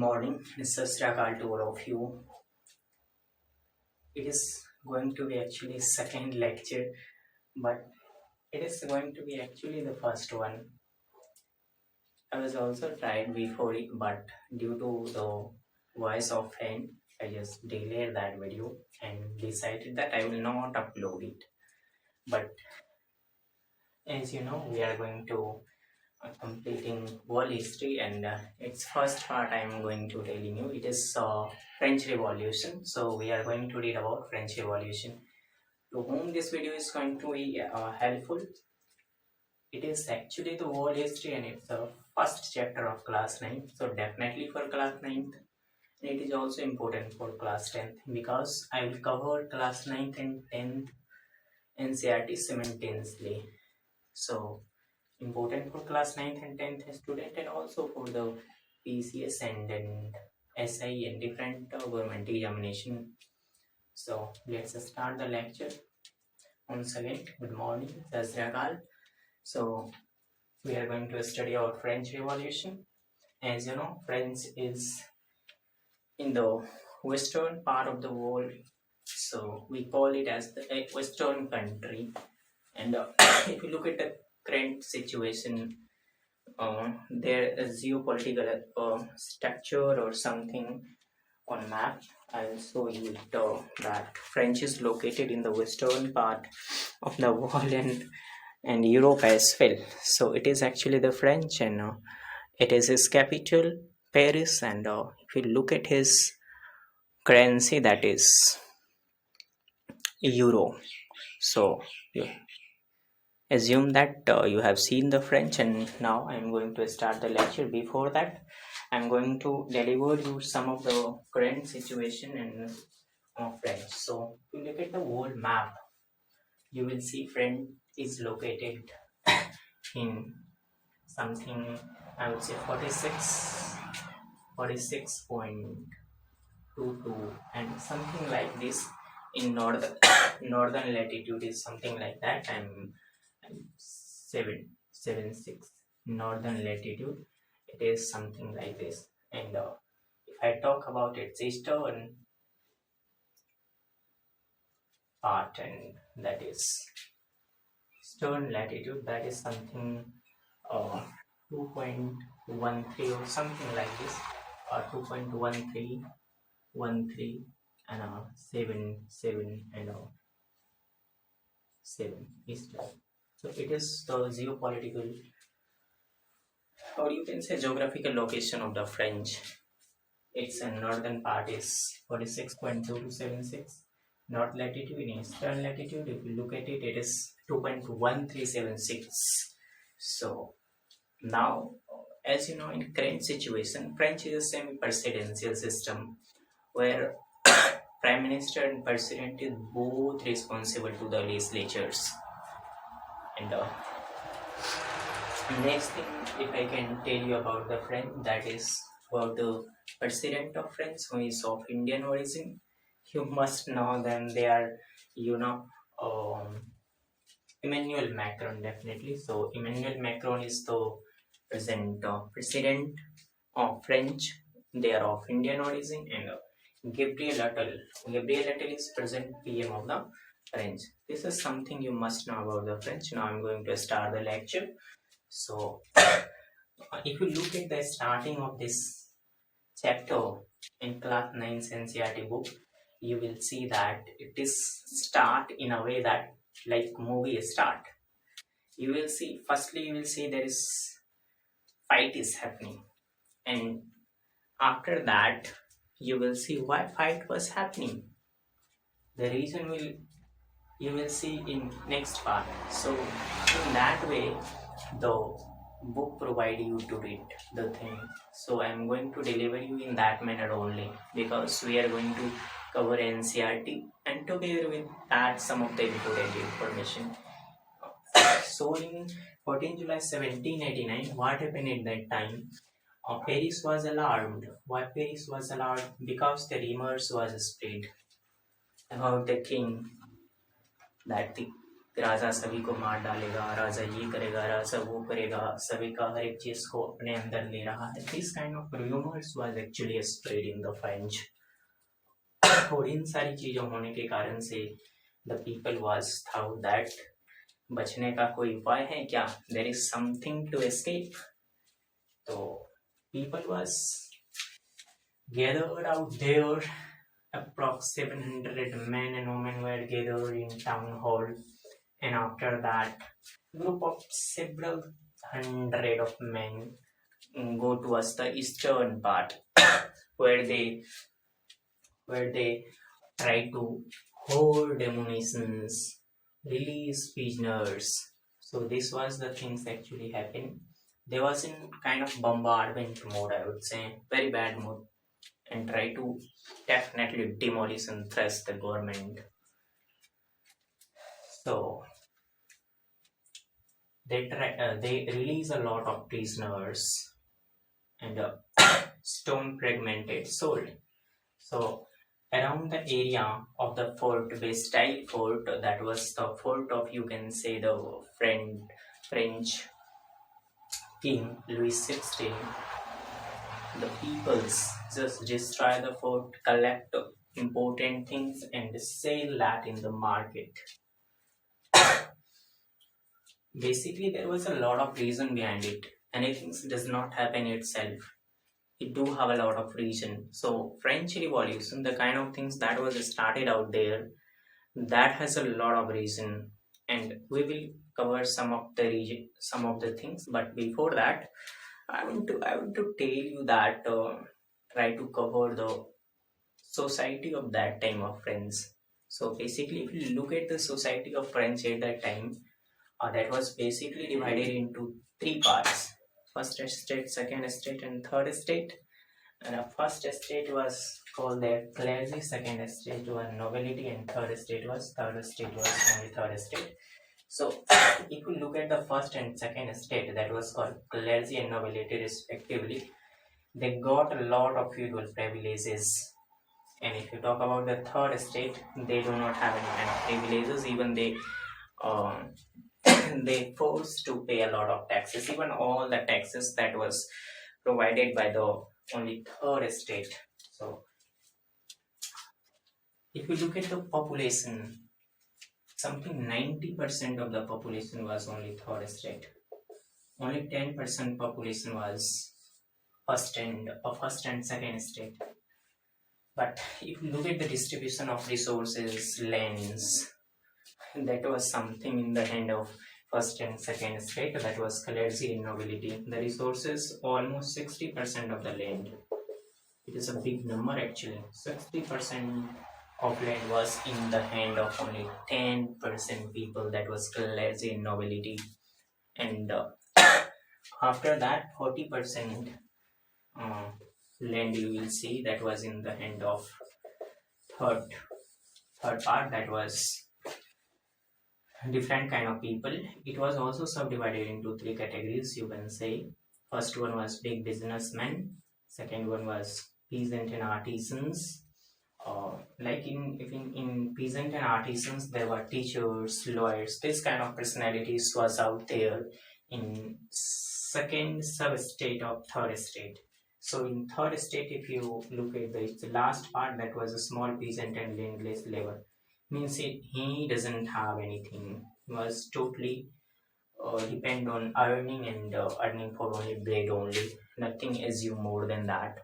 morning. It's Sasriyakal to all of you. It is going to be actually second lecture, but it is going to be actually the first one. I was also tried before it, but due to the voice of hand, I just delayed that video and decided that I will not upload it. But as you know, we are going to completing world history, and its first part I am going to telling you it is French Revolution. So we are going to read about French Revolution. To whom this video is going to be helpful, it is actually the world history and it's the first chapter of class 9. So definitely for class 9th, and it is also important for class 10th because I will cover class 9th and 10th NCERT simultaneously. So important for class 9th and 10th student, and also for the PCS and SI and different government examination. So let's start the lecture. Once again, good morning, Sasriyakal. So we are going to study about French Revolution. As you know, France is in the western part of the world, so we call it as the western country. And if you look at the current situation, there is geopolitical structure or something on map. I'll show you it, that French is located in the western part of the world and Europe as well. So it is actually the French, and it is his capital, Paris. And if you look at his currency, that is euro. So you assume that you have seen the French, and now I'm going to start the lecture. Before that, I'm going to deliver you some of the current situation in French. So if you look at the world map, you will see France is located in something, I would say 46.22 and something like this. In northern latitude is something like that. I'm 776 northern latitude, it is something like this. And if I talk about its eastern part, and that is eastern latitude, that is something 2.13 or something like this, 2.13 and 7 and 7 eastern. So it is the geopolitical, or you can say geographical location of the French. Its northern part is 46.2276 north latitude. In eastern latitude, if you look at it, it is 2.1376. So now, as you know, in current situation, French is a semi-presidential system where Prime Minister and President is both responsible to the legislatures. And next thing, if I can tell you about the French, that is about the President of France, who is of Indian origin. You must know them. They are, Emmanuel Macron, definitely. So Emmanuel Macron is the present president of French. They are of Indian origin. And Gabriel Attal. Gabriel Attal is present PM of the French. This is something you must know about the French. Now I'm going to start the lecture. So if you look at the starting of this chapter in class 9 NCERT book, you will see that it is start in a way that like movie start. You will see, firstly you will see there is fight is happening, and after that you will see why fight was happening. The reason you will see in next part. So in that way the book provide you to read the thing. So I am going to deliver you in that manner only, because we are going to cover NCERT, and together with that some of the important information. So in 14 July 1789, what happened at that time? Paris was alarmed. Why Paris was alarmed? Because the rumors was spread about the king, that the राजा सभी को मार डालेगा, राजा ये करेगा, राजा वो करेगा, सभी का हर एक चीज को अपने अंदर ले रहा है. This kind of rumours was actually spread in the French. और इन सारी चीजों होने के कारण से the people was thought that बचने का कोई उपाय है क्या, there is something to escape. तो people was gathered out there. Approx 700 men and women were gathered in town hall, and after that, group of several hundred of men go towards the eastern part, where they try to hold ammunitions, release prisoners. So this was the things actually happened. There was in kind of bombardment mode, I would say, very bad mood, and try to definitely demolish and thrash the government. So they release a lot of prisoners and stone fragmented sold. So around the area of the fort, Bastille Fort, that was the fort of, you can say, the French King Louis XVI. The peoples just destroy the fort, collect important things, and sell that in the market. Basically, there was a lot of reason behind it. Anything does not happen itself. It do have a lot of reason. So French Revolution, the kind of things that was started out there, that has a lot of reason, and we will cover some of the things. But before that, I want to tell you that try to cover the society of that time of France. So basically, if you look at the society of French at that time, that was basically divided into three parts: first estate, second estate, and third estate. And the first estate was called the clergy, second estate was nobility, and third estate was only third estate. So if you look at the first and second estate, that was called clergy and nobility respectively, they got a lot of feudal privileges. And if you talk about the third estate, they do not have any kind of privileges. Even they forced to pay a lot of taxes, even all the taxes that was provided by the only third estate. So if you look at the population, something 90% of the population was only third estate. Only 10% population was first and second estate. But if you look at the distribution of resources, lands, that was something in the hand of first and second estate, that was clergy and nobility. The resources, almost 60% of the land. It is a big number actually. 60% of land was in the hand of only 10% people, that was clergy and nobility. And after that, 40% land, you will see, that was in the hand of third part, that was different kind of people. It was also subdivided into three categories, you can say. First one was big businessmen, second one was peasant and artisans. Like in peasant and artisans, there were teachers, lawyers, this kind of personalities was out there in second sub-estate of third estate. So in third estate, if you look at the last part, that was a small peasant and landless labor. Means he doesn't have anything. He was totally depend on earning and earning for only bread only. Nothing assume more than that.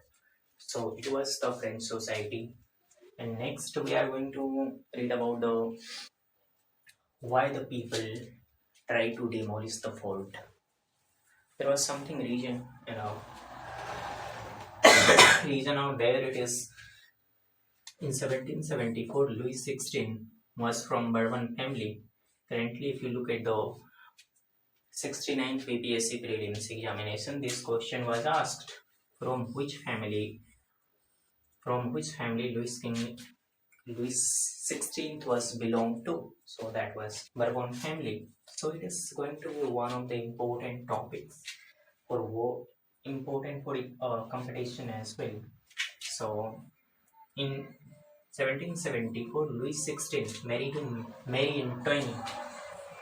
So it was the French society. And next we are going to read about the why the people try to demolish the fort. There was something region out there. It is in 1774, Louis XVI was from Bourbon family. Currently, if you look at the 69th BPSC prelims examination, this question was asked: from which family Louis XVI was belonged to? So that was Bourbon family. So it is going to be one of the important topics for competition as well. So in 1774, Louis XVI married Marie Antoinette,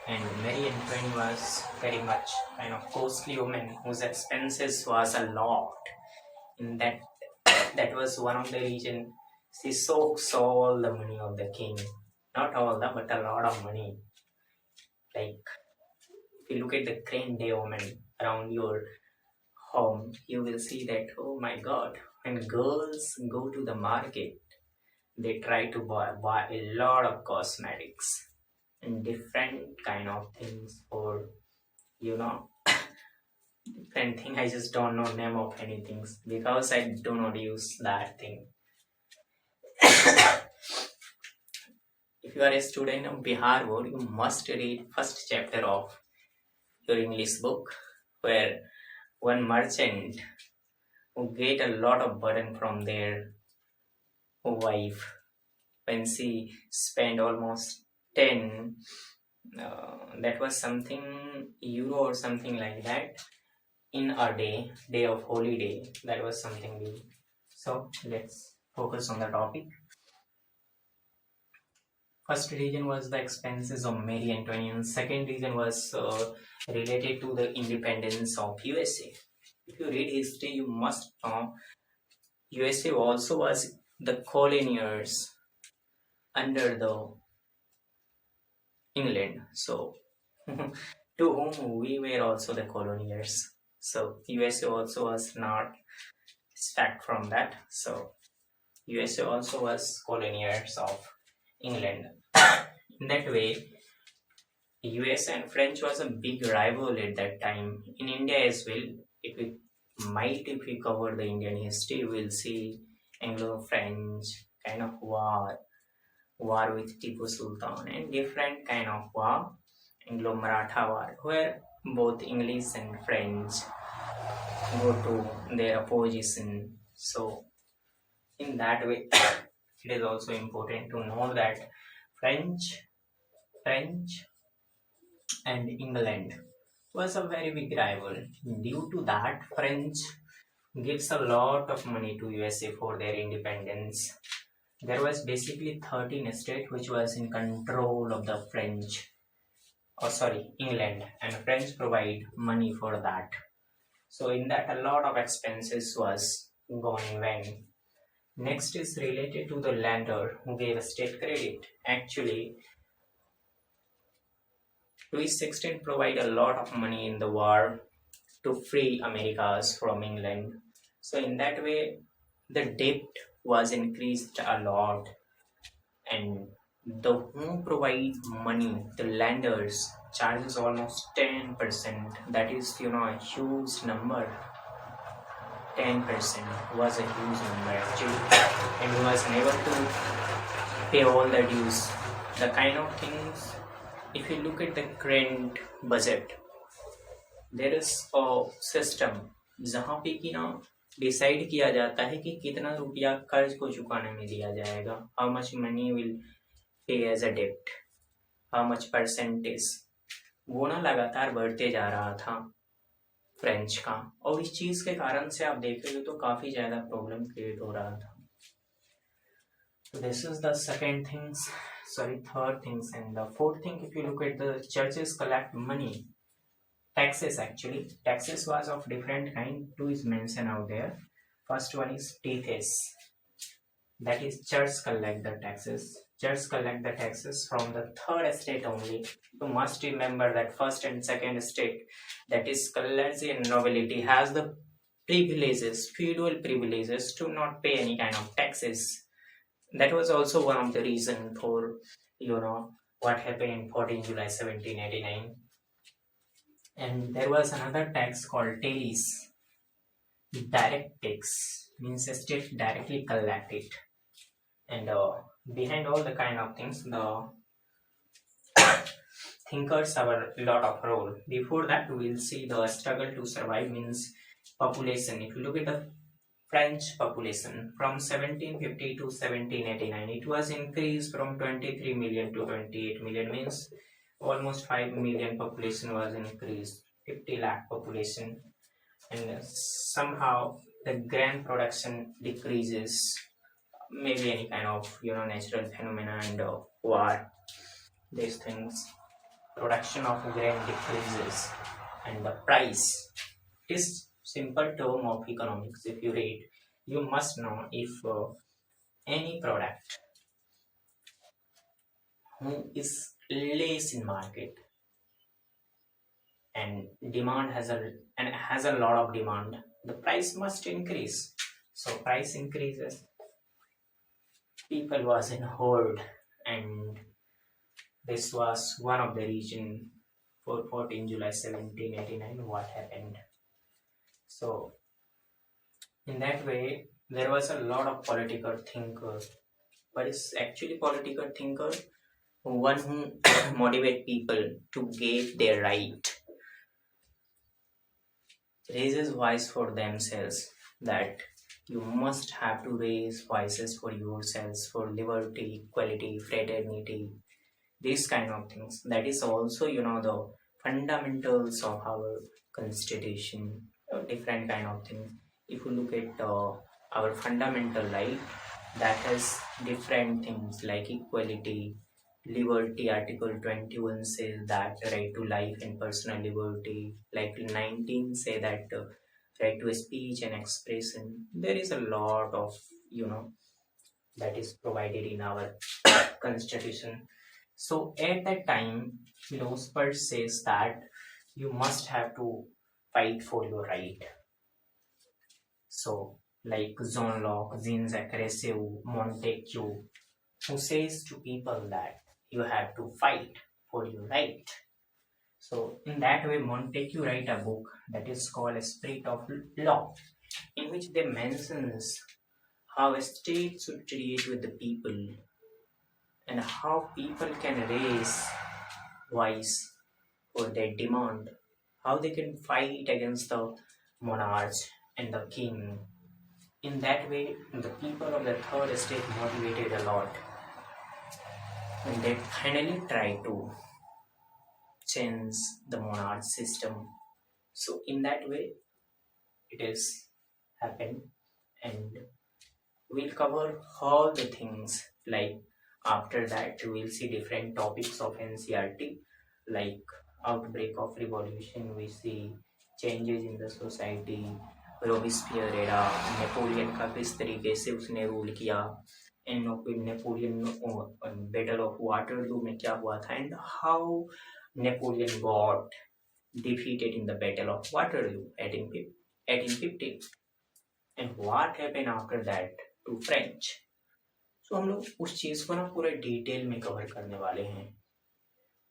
and Mary Antoinette was very much kind of costly woman whose expenses was a lot. In that was one of the reason she soaks all the money of the king, not all the but a lot of money. Like if you look at the current day woman around your home, you will see that oh my god, when girls go to the market, they try to buy a lot of cosmetics and different kind of things for you know different thing. I just don't know name of any things because I do not use that thing. If you are a student of Bihar board, you must read first chapter of your English book, where one merchant who get a lot of burden from their wife when she spent almost 10 that was something euro or something like that in a day of holiday. That was something new. So let's focus on the topic. First reason was the expenses of Mary Antoinette. Second reason was related to the independence of USA. If you read history, you must know USA also was the coloniers under the England. So to whom we were also the coloniers. So USA also was not stacked from that. So USA also was coloniers of England. In that way, US and French was a big rival at that time. In India as well, if we cover the Indian history, we'll see Anglo-French kind of war with Tipu Sultan, and different kind of war, Anglo-Maratha war, where both English and French go to their opposition. So in that way, it is also important to know that French and England was a very big rival. Due to that, French gives a lot of money to USA for their independence. There was basically 13 states which was in control of the England, and French provide money for that. So in that, a lot of expenses was gone when. Next is related to the lender who gave a state credit. Actually, Louis XVI provide a lot of money in the war to free Americas from England. So in that way, the debt was increased a lot, and the who provide money, the lenders charges almost 10%. That is, a huge number. 10% was a huge number actually, and he was never to pay all the dues. The kind of things, if you look at the current budget, there is a system जहाँ पे कि ना decide किया जाता है कि कितना रुपया कर्ज को चुकाने में दिया जाएगा, how much money will pay as a डेप्ट, हाउ मच परसेंटेज, वो ना लगातार बढ़ते जा रहा था फ्रेंच का, और इस चीज के कारण से आप देखेंगे तो काफी ज्यादा प्रॉब्लम क्रिएट हो रहा था. So this is the third things, and the fourth thing, if you look at the churches collect money, taxes actually. Taxes was of different kind. Two is mentioned out there. First one is tithes. That is church collect the taxes. Church collect the taxes from the third estate only. You must remember that first and second estate, that is clergy and nobility, has the privileges, feudal privileges to not pay any kind of taxes. That was also one of the reason for what happened in 14 July 1789. And there was another tax called tallies. Direct tax means the state directly collect it. And behind all the kind of things, the thinkers have a lot of role. Before that, we will see the struggle to survive means population. If you look at the French population from 1750 to 1789, it was increased from 23 million to 28 million, means almost 5 million population was increased, 50 lakh population, and somehow the grain production decreases, maybe any kind of natural phenomena and war, these things. production of grain decreases and the price is simple term of economics. If you read, you must know if any product who is less in market and demand has a lot of demand, the price must increase. So price increases, people was in hold, and this was one of the reason for 14 July 1789 what happened. So in that way there was a lot of political thinker, but it's actually political thinker one who motivate people to get their right, raises voice for themselves, that you must have to raise voices for yourselves for liberty, equality, fraternity, these kind of things. That is also, the fundamentals of our constitution, different kind of thing. If you look at our fundamental right, that has different things like equality, liberty. Article 21 says that right to life and personal liberty. Like 19 say that right to speech and expression. There is a lot of, that is provided in our constitution. So at that time, Spurs says that you must have to fight for your right. So like John Locke, Jean-Jacques Rousseau, Montesquieu, who says to people that you have to fight for your right. So in that way, Montesquieu write a book that is called A Spirit of Law, in which they mentions how a state should treat with the people and how people can raise voice for their demand, how they can fight against the monarch and the king. In that way, the people of the third estate motivated a lot, and they finally tried to change the monarch system. So in that way, it is happened, and we'll cover all the things. Like after that, we'll see different topics of NCRT, like outbreak of revolution. We see changes in the society, Robespierre era, Napoleon का किस तरीके से उसने rule किया, and Napoleon battle of Waterloo में क्या हुआ था, and how Napoleon got defeated in the battle of Waterloo 1850, and what happened after that to French. So हम लोग उस चीज को ना पूरे डिटेल में कवर करने वाले हैं.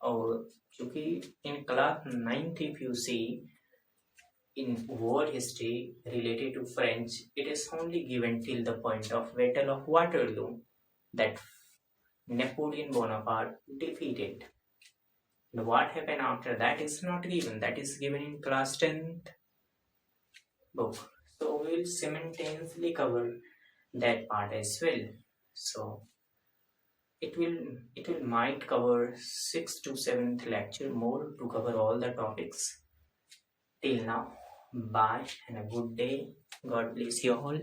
और क्योंकि in class 9th if you see in world history related to French, it is only given till the point of Battle of Waterloo that Napoleon Bonaparte defeated. And what happened after that is not given. That is given in class 10th book. So we will simultaneously cover that part as well. So it will might cover 6th to 7th lecture more to cover all the topics. Till now, bye and a good day. God bless you all.